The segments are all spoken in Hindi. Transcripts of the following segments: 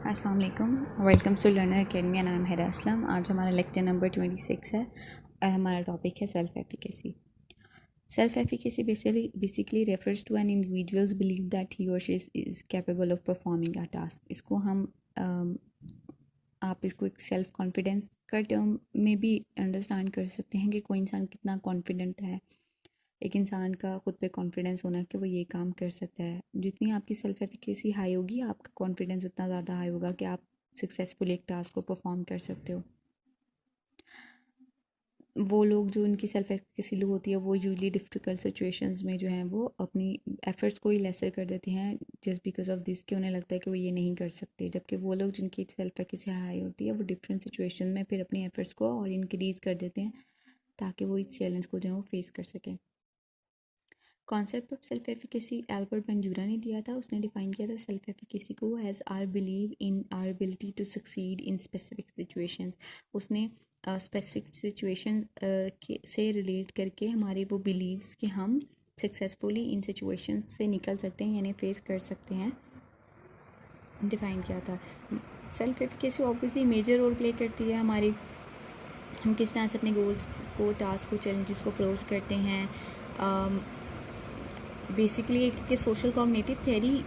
अस्सलाम वालेकुम, welcome to learner academy and I am Hira Aslam. आज हमारा लेक्चर नंबर 26 है और हमारा टॉपिक है self efficacy. Self efficacy basically refers to an individuals believe that he or she is capable of performing a task. इसको हम आप इसको एक सेल्फ कॉन्फिडेंस का टर्म में भी अंडरस्टैंड कर सकते हैं कि कोई इंसान कितना कॉन्फिडेंट है। एक इंसान का खुद पे कॉन्फिडेंस होना कि वो ये काम कर सकता है। जितनी आपकी सेल्फ एफिकेसी हाई होगी, आपका कॉन्फिडेंस उतना ज़्यादा हाई होगा कि आप सक्सेसफुली एक टास्क को परफॉर्म कर सकते हो। वो लोग जो उनकी सेल्फ एफिकेसी लो होती है, वो यूजली डिफ़िकल्ट सिचुएशंस में जो हैं वो अपनी एफर्ट्स को ही लेसर कर देते हैं जस्ट बिकॉज ऑफ दिस कि उन्हें लगता है कि वो ये नहीं कर सकते। जबकि वो लोग जिनकी सेल्फ एफिकेसी हाई होती है, वो डिफरेंट सिचुएशन में फिर अपनी एफर्ट्स को और इंक्रीज़ कर देते हैं ताकि वो इस चैलेंज को जो है वो फेस कर सकें। Concept of self efficacy Albert Bandura ने दिया था। उसने डिफाइन किया था सेल्फ एफिकेसी को as our believe in our ability to succeed in specific situations. उसने स्पेसिफिक सिचुएशन से रिलेट करके हमारे वो बिलीव्स कि हम सक्सेसफुली इन सिचुएशन से निकल सकते हैं यानी फेस कर सकते हैं, डिफाइन किया था। Self efficacy obviously major role play करती है हमारी, हम किस तरह से अपने गोल्स को, टास्क को, चैलेंजेस को अप्रोच करते हैं। बेसिकली क्योंकि सोशल कॉग्निटिव थ्योरी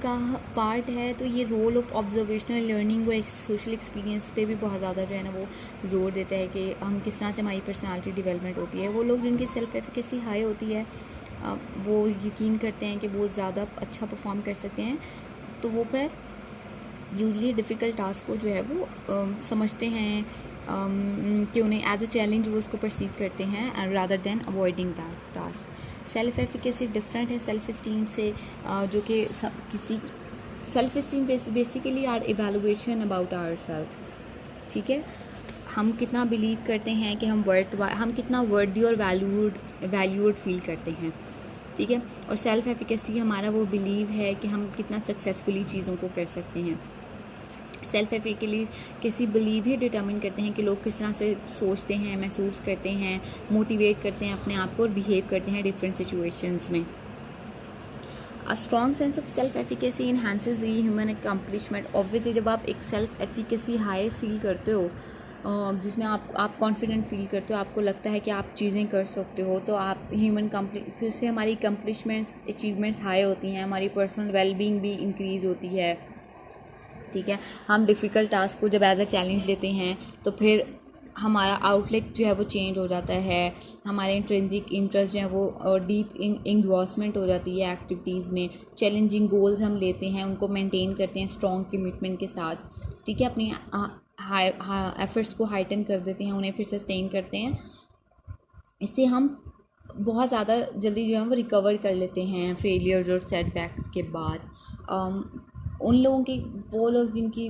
का पार्ट है, तो ये रोल ऑफ ऑब्जर्वेशनल लर्निंग और सोशल एक्सपीरियंस पे भी बहुत ज़्यादा जो है ना वो ज़ोर देता है कि हम किस तरह से हमारी पर्सनालिटी डेवलपमेंट होती है। वो लोग जिनकी सेल्फ एफिकेसी हाई होती है वो यकीन करते हैं कि वो ज़्यादा अच्छा परफॉर्म कर सकते हैं, तो वो पर यूजली डिफ़िकल्ट टास्क को जो है वो समझते हैं कि उन्हें एज अ चैलेंज वो उसको परसीव करते हैं rather than avoiding that task. Self efficacy different है सेल्फ इस्टीम से, जो कि किसी self esteem basically are evaluation about our self. ठीक है, हम कितना बिलीव करते हैं कि हम कितना वर्दी और वैल्यूड फील करते हैं। ठीक है, और सेल्फ एफिकेसी हमारा वो बिलीव है कि हम कितना सक्सेसफुली चीज़ों को कर सकते हैं। सेल्फ एफिकेसी बिलीव ही डिटर्मिन करते हैं कि लोग किस तरह से सोचते हैं, महसूस करते हैं, मोटिवेट करते हैं अपने आप को और बिहेव करते हैं डिफरेंट सिचुएशंस में। A strong sense of self efficacy enhances the human accomplishment. Obviously जब आप एक सेल्फ एफिकेसी हाई फील करते हो, जिसमें आप कॉन्फिडेंट फील करते हो, आपको लगता है कि आप चीज़ें कर सकते हो, तो आप फिर से हमारी अकम्पलिशमेंट्स, अचीवमेंट्स हाई होती हैं, हमारी पर्सनल वेलबींग भी इंक्रीज़ होती है। ठीक है, हम डिफ़िकल्ट टास्क को जब एज अ चैलेंज लेते हैं तो फिर हमारा आउटलुक जो है वो चेंज हो जाता है, हमारे इंट्रिंसिक इंटरेस्ट जो है वो डीप इंग्रॉसमेंट हो जाती है एक्टिविटीज़ में। चैलेंजिंग गोल्स हम लेते हैं, उनको मेंटेन करते हैं स्ट्रॉन्ग कमिटमेंट के साथ। ठीक है, अपनी एफर्ट्स को हाइटन कर देते हैं, उन्हें फिर सस्टेन करते हैं। इससे हम बहुत ज़्यादा जल्दी जो है वो रिकवर कर लेते हैं फेलियर्स और सेटबैक्स के बाद। उन लोगों की, वो लोग जिनकी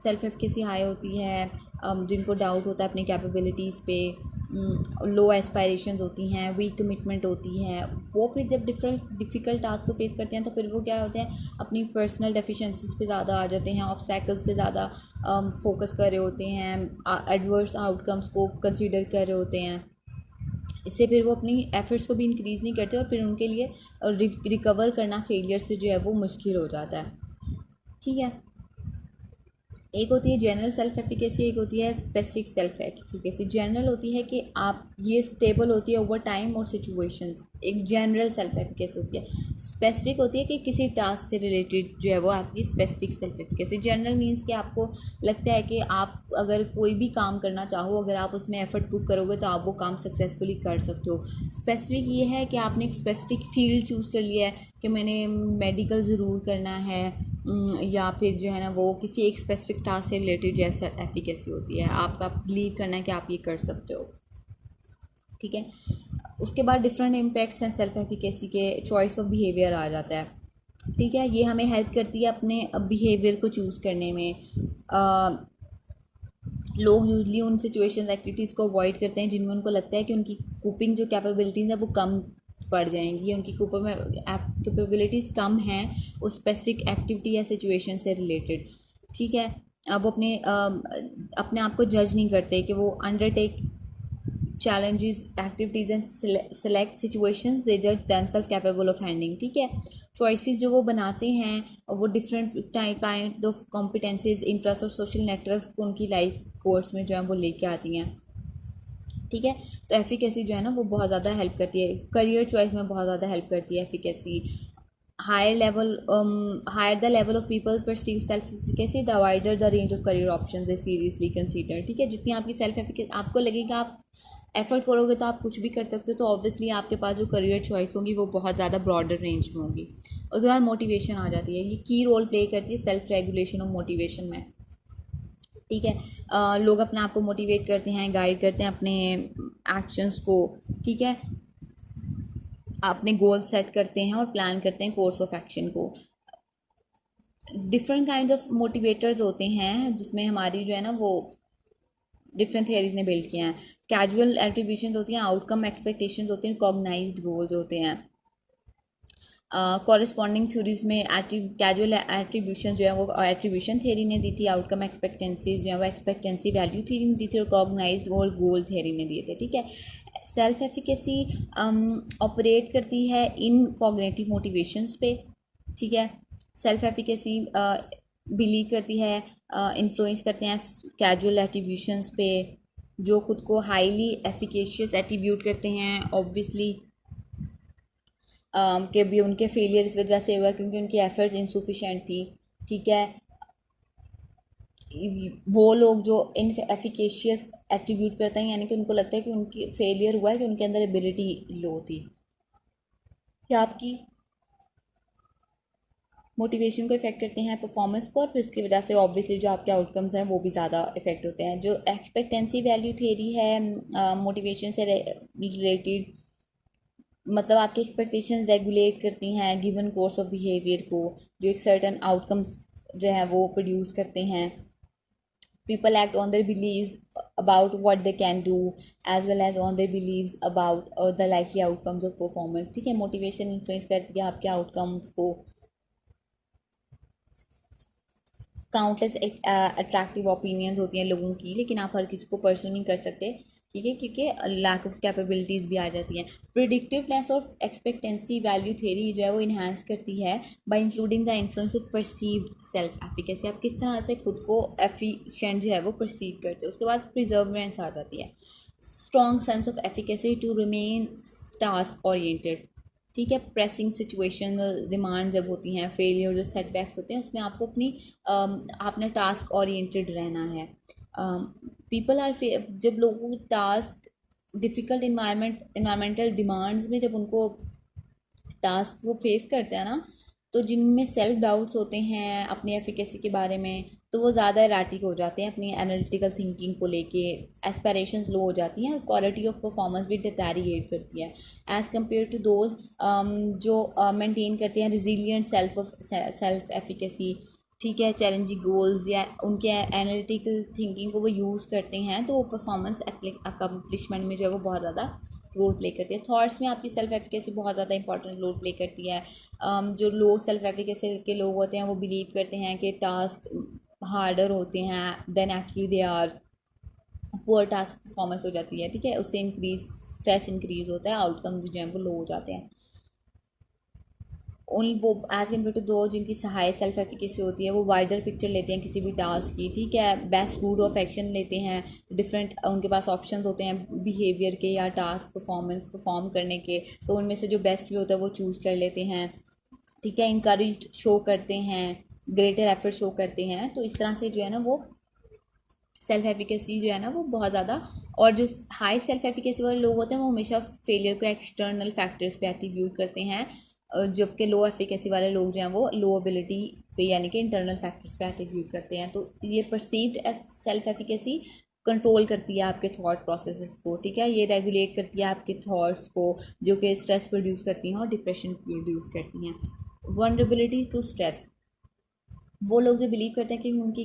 सेल्फ एफिकेसी हाई होती है, जिनको डाउट होता है अपनी कैपेबिलिटीज़ पे, लो एस्पायरेशंस होती हैं, वीक कमिटमेंट होती है, वो फिर जब डिफ़िकल्ट टास्क को फेस करते हैं तो फिर वो क्या होते हैं, अपनी पर्सनल डेफिशिएंसीज पे ज़्यादा आ जाते हैं, ऑब्स्टैकल्स पे ज़्यादा फोकस कर रहे होते हैं, एडवर्स आउटकम्स को कंसीडर कर रहे होते हैं। इससे फिर वो अपनी एफर्ट्स को भी इंक्रीज़ नहीं करते और फिर उनके लिए रिकवर करना फेलियर से जो है वो मुश्किल हो जाता है। ठीक है, एक होती है जनरल सेल्फ एफिकेसी, एक होती है स्पेसिफिक सेल्फ एफिकेसी। जनरल होती है कि आप ये स्टेबल होती है ओवर टाइम और सिचुएशंस, एक जनरल सेल्फ एफिकेसी होती है। स्पेसिफिक होती है कि किसी टास्क से रिलेटेड जो है वो आपकी specific self efficacy. General means कि आपको लगता है कि आप अगर कोई भी काम करना चाहो, अगर आप उसमें एफर्ट पुट करोगे तो आप वो काम सक्सेसफुली कर सकते हो। स्पेसिफिक ये है कि आपने एक स्पेसिफिक फील्ड चूज़ कर लिया है कि मैंने मेडिकल ज़रूर करना है, या फिर जो है ना वो किसी एक स्पेसिफिक टास्क से रिलेटेड जैसा एफिकेसी होती है, आपका बिलीव करना है कि आप ये कर सकते हो। ठीक है, उसके बाद डिफरेंट इम्पैक्ट्स हैं सेल्फ एफिकेसी के, चॉइस ऑफ बिहेवियर आ जाता है। ठीक है, ये हमें हेल्प करती है अपने बिहेवियर को चूज़ करने में। लोग यूजली उन सिचुएशंस, एक्टिविटीज़ को अवॉइड करते हैं जिनमें उनको लगता है कि उनकी कोपिंग जो कैपेबिलिटीज़ है वो कम पड़ जाएंगी, उनकी कैपेबिलिटीज़ कम हैं उस स्पेसिफिक एक्टिविटी या सिचुएशन से रिलेटेड। ठीक है, अब वो अपने आप को जज नहीं करते कि वो undertake challenges activities and select situations they judge themselves capable of handling. ठीक है, choices जो वो बनाते हैं वो different kind of competencies, interests और social networks को उनकी life course में जो है वो लेके आती हैं. ठीक है, तो एफिकेसी जो है ना वो बहुत ज़्यादा हेल्प करती है, करियर चॉइस में बहुत ज़्यादा हेल्प करती है efficacy. Higher the level of people's perceived self efficacy, the wider the range of career options they seriously consider. ठीक है, जितनी आपकी सेल्फ एफिकेसी आपको लगेगा आप एफर्ट करोगे तो आप कुछ भी कर सकते हो, तो ऑब्वियसली आपके पास जो करियर चॉइस होगी वो बहुत ज़्यादा ब्रॉडर रेंज में होगी. उसके बाद मोटिवेशन आ जाती है, ये की रोल प्ले करती है सेल्फ रेगुलेशन और मोटिवेशन में. ठीक है, लोग अपने आप को मोटिवेट करते हैं, गाइड करते हैं अपने एक्शंस को. ठीक है, अपने गोल सेट करते हैं और प्लान करते हैं कोर्स ऑफ एक्शन को. डिफरेंट काइंड ऑफ मोटिवेटर्स होते हैं जिसमें हमारी जो है ना वो डिफरेंट थियरीज ने बिल्ड किया है. कैजुअल एट्रीब्यूशन होती हैं, आउटकम एक्सपेक्टेशंस होती हैं, कॉग्नाइज्ड गोल्स होते हैं. कॉरेस्पॉन्डिंग थ्योरीज में कैजुअल एट्रीब्यूशन जो है वो एट्रीब्यूशन थ्योरी ने दी थी, आउटकम एक्सपेक्टेंसीज जो है वो एक्सपेक्टेंसी वैल्यू थ्योरी ने दी थी, और कॉग्नाइज्ड गोल थ्योरी ने दिए थे. ठीक है, सेल्फ एफिकेसी ऑपरेट करती है इन कॉग्निटिव मोटिवेशंस पे. ठीक है, सेल्फ एफिकेसी बिलीव करती है, इन्फ्लुएंस करते हैं कैजुअल एट्रीब्यूशंस पे जो खुद को हाईली एफिकेशियस एट्रीब्यूट करते हैं. ऑब्वियसली कि भी उनके फेलियर इस वजह से हुआ क्योंकि उनकी एफर्ट्स इंसुफिशेंट थी. ठीक है, वो लोग जो इन एफिकेशियस एट्रीब्यूट करते हैं यानी कि उनको लगता है कि उनकी फेलियर हुआ है कि उनके अंदर एबिलिटी लो थी. या आपकी मोटिवेशन को इफेक्ट करते हैं, परफॉर्मेंस को, और फिर उसकी वजह से ऑब्वियसली जो आपके आउटकम्स हैं वो भी ज़्यादा इफेक्ट होते हैं. जो एक्सपेक्टेंसी वैल्यू थ्योरी है मोटिवेशन से रिलेटेड, मतलब आपकी एक्सपेक्टेशंस रेगुलेट करती हैं गिवन कोर्स ऑफ बिहेवियर को, जो एक सर्टन आउटकम्स जो है वो प्रोड्यूस करते हैं. People act on their beliefs about what they can do as well as on their beliefs about the likely outcomes of performance. ठीक है, मोटिवेशन इन्फ्लुएंस करती है आपके आउटकम्स को. काउंटलेस अट्रैक्टिव ओपिनियंस होती हैं लोगों की, लेकिन आप हर किसी को परस्यू नहीं कर सकते. ठीक है, क्योंकि लैक ऑफ कैपेबिलिटीज़ भी आ जाती हैं. प्रिडिक्टिवनेस और एक्सपेक्टेंसी वैल्यू थ्योरी जो है वो इन्हांस करती है bye including the influence of perceived self efficacy. आप किस तरह से खुद को एफिशिएंट जो है वो परसीव करते हो. उसके बाद प्रिजर्वेंस आ जाती है, strong sense of efficacy to remain task oriented. ठीक है, प्रेसिंग सिचुएशन डिमांड जब होती हैं, फेलियर जो सेटबैक्स होते हैं उसमें आपको अपनी आपने टास्क ओरिएंटेड रहना है. पीपल आर जब लोगों को टास्क डिफ़िकल्ट इन्वायरमेंटल डिमांड्स में जब उनको टास्क वो फेस करते हैं ना, तो जिनमें सेल्फ डाउट्स होते हैं अपनी एफिकेसी के बारे में, तो वो ज़्यादा एराटिक हो जाते हैं अपनी एनालिटिकल थिंकिंग को लेके, एस्पिरेशंस लो हो जाती हैं और क्वालिटी ऑफ परफॉर्मेंस भी डिटेरिएट करती है एज़ कम्पेयर टू दोज जो मेंटेन करते हैं रिजिलियंट सेल्फ एफिकेसी. ठीक है, चैलेंजिंग गोल्स या उनके एनालिटिकल थिंकिंग को वो यूज़ करते हैं, तो वो परफॉर्मेंस अकम्पलिशमेंट में जो है वो बहुत ज़्यादा रोल प्ले करती है. थॉट्स में आपकी सेल्फ एफिकेसी बहुत ज़्यादा इंपॉर्टेंट रोल प्ले करती है. जो लो सेल्फ एफिकेसी के लोग होते हैं वो बिलीव करते हैं कि टास्क हार्डर होते हैं than actually they are, poor task performance हो जाती है. ठीक है, उससे स्ट्रेस इंक्रीज होता है, आउटकम जो है वो लो हो जाते हैं. उन वो एज़ कम्पेयर टू दो जिनकी हाई सेल्फ एफिकेसी होती है वो वाइडर पिक्चर लेते हैं किसी भी टास्क की. ठीक है, बेस्ट रूट ऑफ एक्शन लेते हैं, डिफरेंट उनके पास ऑप्शंस होते हैं बिहेवियर के या टास्क परफॉर्म करने के, तो उनमें से जो बेस्ट भी होता है वो चूज़ कर लेते हैं. ठीक है, इंकरेज शो करते हैं, ग्रेटर एफर्ट शो करते हैं. तो इस तरह से जो है ना वो सेल्फ एफिकेसी जो है ना वो बहुत ज़्यादा, और जो हाई सेल्फ एफिकेसी वाले लोग होते हैं वो हमेशा फेलियर को एक्सटर्नल फैक्टर्स पे एट्रीब्यूट करते हैं, जबकि लो एफिकेसी वाले लोग जो हैं वो लो एबिलिटी पे यानी कि इंटरनल फैक्टर्स पे एट्रीब्यूट करते हैं. तो ये परसीव्ड सेल्फ एफिकेसी कंट्रोल करती है आपके थॉट प्रोसेसेस को. ठीक है, ये रेगुलेट करती है आपके थॉट्स को जो कि स्ट्रेस प्रोड्यूस करती हैं और डिप्रेशन प्रोड्यूस करती हैं. वनरेबिलिटी टू स्ट्रेस, वो लोग जो बिलीव करते हैं कि उनकी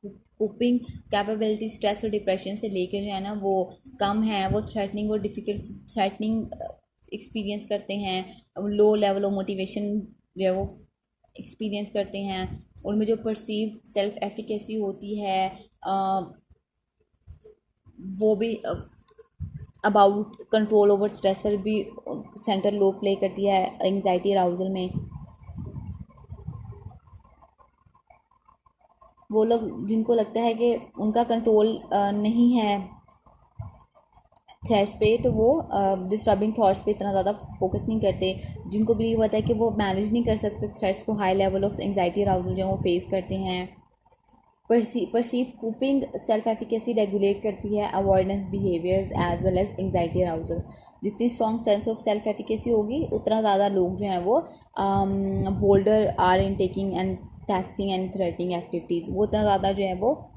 कोपिंग कैपेबिलिटी स्ट्रेस और डिप्रेशन से लेके जो है ना वो कम है, वो थ्रेटनिंग और डिफ़िकल्ट थ्रेटनिंग एक्सपीरियंस करते हैं, लो लेवल ऑफ मोटिवेशन जो है वो एक्सपीरियंस करते हैं. उनमें जो परसीव्ड सेल्फ एफिकेसी होती है वो भी अबाउट कंट्रोल ओवर स्ट्रेसर भी सेंटर लो प्ले करती है एंग्जाइटी अराउजल में। वो लोग जिनको लगता है कि उनका कंट्रोल नहीं है थ्रेट्स पे, तो वो डिस्टर्बिंग थॉट्स पे इतना ज़्यादा फोकस नहीं करते। जिनको बिलीव होता है कि वो मैनेज नहीं कर सकते थ्रेट्स को, high level of anxiety arousal जो वो फेस करते हैं। Perceived coping self efficacy regulate करती है avoidance behaviours as well as anxiety arousal. जितनी strong sense of self efficacy होगी उतना ज़्यादा लोग जो हैं वो bolder are in taking and taxing and threatening activities, वो उतना ज़्यादा जो है वो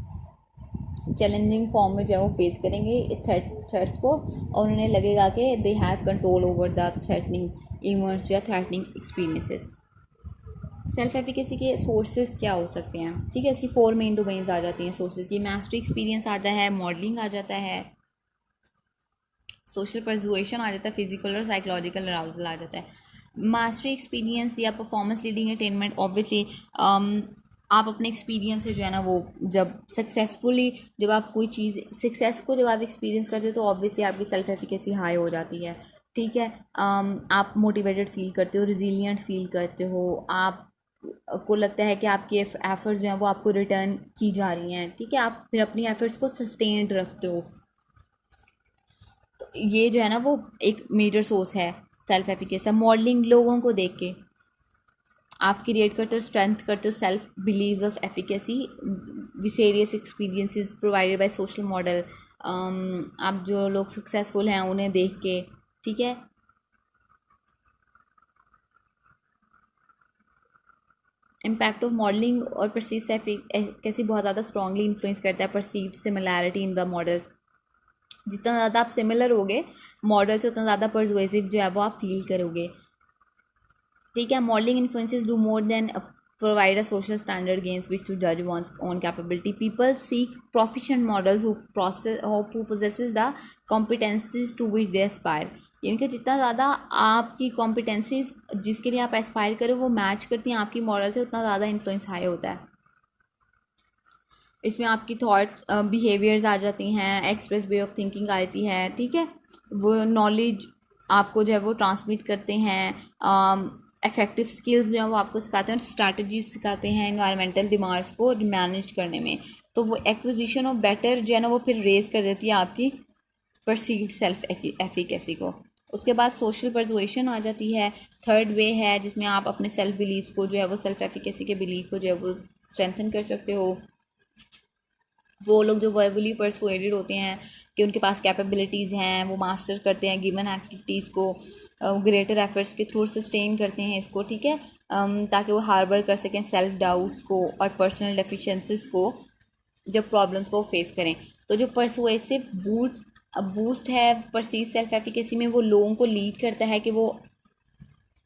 चैलेंजिंग फॉर्म में जो है वो फेस करेंगे थ्रेट्स को, और उन्हें लगेगा कि they have control over the threatening events या थ्रेटनिंग एक्सपीरियंसेस। सेल्फ एफिकेसी के सोर्सेज क्या हो सकते हैं? ठीक है, इसकी 4 मेन डोमेन्स आ जाती हैं सोर्सेज की। मास्टरी एक्सपीरियंस आता है, मॉडलिंग आ जाता है, सोशल परसुएशन आ जाता है, फिजिकल और साइकोलॉजिकल अराउजल आ जाता है। मास्टरी एक्सपीरियंस या परफॉर्मेंस लीडिंग अटेनमेंट, ऑब्वियसली आप अपने एक्सपीरियंस से जो है ना वो जब सक्सेसफुली जब आप कोई चीज़ सक्सेस को जब आप एक्सपीरियंस करते हो तो ऑब्वियसली आपकी सेल्फ एफिकेसी हाई हो जाती है। ठीक है, आप मोटिवेटेड फील करते हो, रिजिलियंट फील करते हो, आप को लगता है कि आपके एफर्ट्स जो हैं वो आपको रिटर्न की जा रही हैं। ठीक है, आप फिर अपनी एफर्ट्स को सस्टेन्ड रखते हो। तो ये जो है ना वो एक मेजर सोर्स है सेल्फ एफिकेसी। मॉडलिंग, लोगों को देख के आप क्रिएट करते हो, स्ट्रेंथ करते हो self believe of efficacy. Vicarious experiences provided by social model, आप जो लोग सक्सेसफुल हैं उन्हें देख के। ठीक है, इम्पैक्ट ऑफ मॉडलिंग और परसीव सेल्फ एफिकेसी बहुत ज़्यादा स्ट्रांगली इन्फ्लुएंस करता है perceived similarity in the models. जितना ज़्यादा आप सिमिलर होगे मॉडल से उतना ज़्यादा परसुएसिव जो है वो आप फील करोगे। ठीक है, modelling influences do more than provide a social standard against which to judge one's own capability. People seek proficient models who possesses the competencies to which they aspire. यानी कि जितना ज़्यादा आपकी कॉम्पिटेंसीज जिसके लिए आप एस्पायर करो वो मैच करती हैं आपकी मॉडल से, उतना ज़्यादा इन्फ्लुएंस हाई होता है। इसमें आपकी थॉट्स बिहेवियर्स आ जाती हैं, एक्सप्रेस वे ऑफ थिंकिंग आती है। ठीक है, वो नॉलेज आपको जो है वो ट्रांसमिट करते हैं, इफेक्टिव स्किल्स जो है वो आपको सिखाते हैं, और स्ट्रैटेजीज सिखाते हैं इन्वायरमेंटल डिमांड्स को मैनेज करने में। तो वो एक्विजिशन ऑफ बेटर जो है ना वो फिर रेज कर देती है आपकी परसीव्ड सेल्फ एफिकेसी को। उसके बाद सोशल परसुएशन आ जाती है, थर्ड वे है जिसमें आप अपने सेल्फ बिलीफ को जो है वो सेल्फ एफिकेसी के बिलीफ को जो है वो स्ट्रेंथन कर सकते हो। वो लोग जो वर्बली परसुएडेड होते हैं कि उनके पास कैपेबिलिटीज़ हैं, वो मास्टर करते हैं गिवन एक्टिविटीज़ को, ग्रेटर एफर्ट्स के थ्रू सस्टेन करते हैं इसको। ठीक है, ताकि वो हार्बर कर सकें सेल्फ डाउट्स को और पर्सनल डेफिशिएंसीज को जब प्रॉब्लम्स को फेस करें। तो जो परसुएसिव बूस्ट है परसीव सेल्फ एफिकेसी में, वो लोगों को लीड करता है कि वो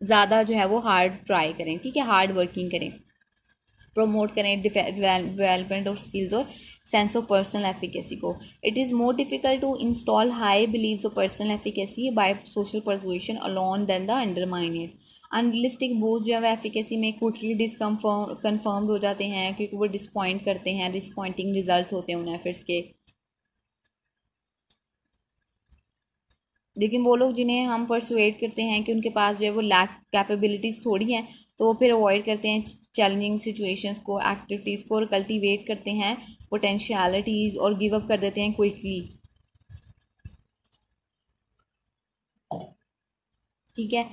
ज़्यादा जो है वो हार्ड ट्राई करें। ठीक है, हार्ड वर्किंग करें, प्रमोट करें डेवलपमेंट ऑफ स्किल्स और सेंस ऑफ पर्सनल एफिकेसी को। It is more difficult to install high beliefs of personal efficacy by social persuasion alone than the undermine it. Unrealistic boost जो है एफिकेसी में क्विकली कन्फर्म्ड हो जाते हैं क्योंकि वो डिसपॉइंट करते हैं, डिसपॉइंटिंग रिजल्ट होते हैं उन एफर्ट्स के। लेकिन वो लोग जिन्हें हम परसुएट करते हैं कि उनके पास जो है वो लैक कैपेबिलिटीज़ थोड़ी हैं, तो वो फिर अवॉइड करते हैं चैलेंजिंग सिचुएशंस को, एक्टिविटीज़ को, और कल्टीवेट करते हैं पोटेंशियलिटीज़ और गिव अप कर देते हैं क्विकली। ठीक है,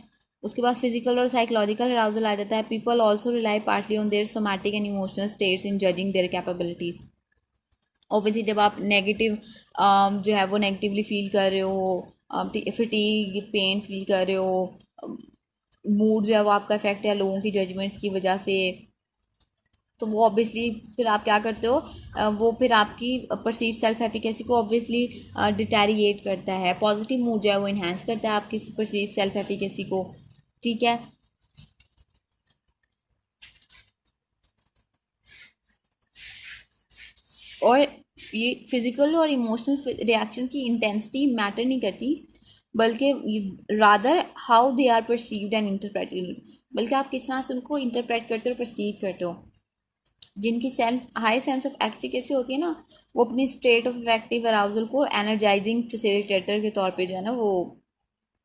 उसके बाद फिजिकल और साइकोलॉजिकल अराउजल आ जाता है। People also rely partly on their somatic and emotional states in judging there capabilities. Obviously जब आप नेगेटिव जो है वो नेगेटिवली फील कर रहे हो, फिटीग पेन फील कर रहे हो, मूड जो है वो आपका इफेक्ट है लोगों की जजमेंट्स की वजह से, तो वो ऑब्वियसली फिर आप क्या करते हो, वो फिर आपकी परसीव सेल्फ एफिकेसी को ऑब्वियसली डिटेरिएट करता है। पॉजिटिव मूड जो है वो इन्हांस करता है आपकी परसीव सेल्फ एफिकेसी को। ठीक है, और ये फिजिकल और इमोशनल रिएक्शन की इंटेंसिटी मैटर नहीं करती, बल्कि rather how they are perceived and interpreted, बल्कि आप किस तरह से उनको इंटरप्रेट करते हो और परसीव करते हो। जिनकी हाई सेंस ऑफ एफिकेसी होती है ना, वो अपनी स्टेट ऑफ इफेक्टिव अराउजल को एनर्जाइजिंग फैसिलिटेटर के तौर पे जो है ना वो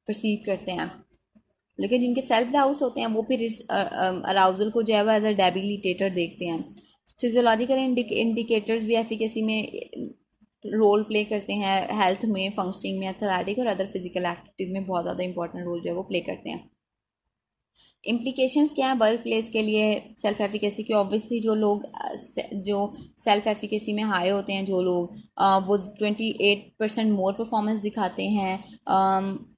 परसीव करते हैं। लेकिन जिनके सेल्फ डाउट्स होते हैं वो फिर इस अराउजल को जो है वो एज अ डेबिलिटेटर देखते हैं। फिजियोलॉजिकल इंडिकेटर्स भी एफिकेसी में रोल प्ले करते हैं, हेल्थ में, फंक्शनिंग में, एथलेटिक और अदर फिजिकल एक्टिविटीज में बहुत ज़्यादा इंपॉर्टेंट रोल जो है वो प्ले करते हैं। इम्प्लीकेशंस क्या है वर्क प्लेस के लिए सेल्फ एफिकेसी के? ऑब्वियसली जो लोग जो सेल्फ एफिकेसी में हाई होते हैं, जो लोग वो 28% मोर परफॉर्मेंस दिखाते हैं,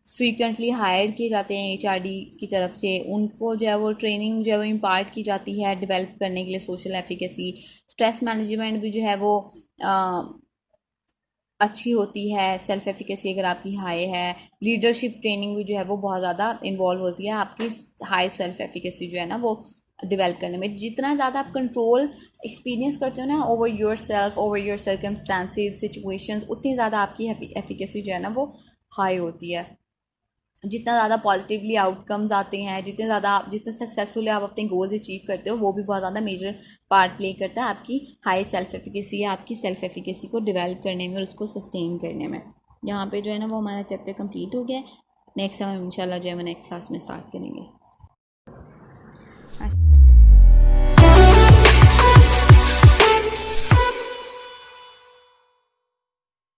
फ्रीक्वेंटली हायर किए जाते हैं एचआरडी की तरफ से, उनको जो है वो ट्रेनिंग जो है वो इम्पार्ट की जाती है डेवलप करने के लिए सोशल एफिकेसी। स्ट्रेस मैनेजमेंट भी जो है वो अच्छी होती है सेल्फ एफिकेसी अगर आपकी हाई है। लीडरशिप ट्रेनिंग भी जो है वो बहुत ज़्यादा इन्वॉल्व होती है आपकी हाई सेल्फ एफिकेसी जो है ना वो डेवलप करने में। जितना ज़्यादा आप कंट्रोल एक्सपीरियंस करते हो ना over your self, over your circumstances, situations, उतनी ज़्यादा आपकी एफिकेसी जो है ना वो हाई होती है। जितना ज़्यादा पॉजिटिवली आउटकम्स आते हैं, जितने सक्सेसफुली आप अपने गोल्स अचीव करते हो, वो भी बहुत ज़्यादा मेजर पार्ट प्ले करता है आपकी हाई सेल्फ एफिकेसी या आपकी सेल्फ एफिकेसी को डेवलप करने में और उसको सस्टेन करने में। यहाँ पे जो है ना वो हमारा चैप्टर कंप्लीट हो गया है। नेक्स्ट टाइम हम इंशाल्लाह जो है वो नेक्स्ट क्लास में स्टार्ट करेंगे।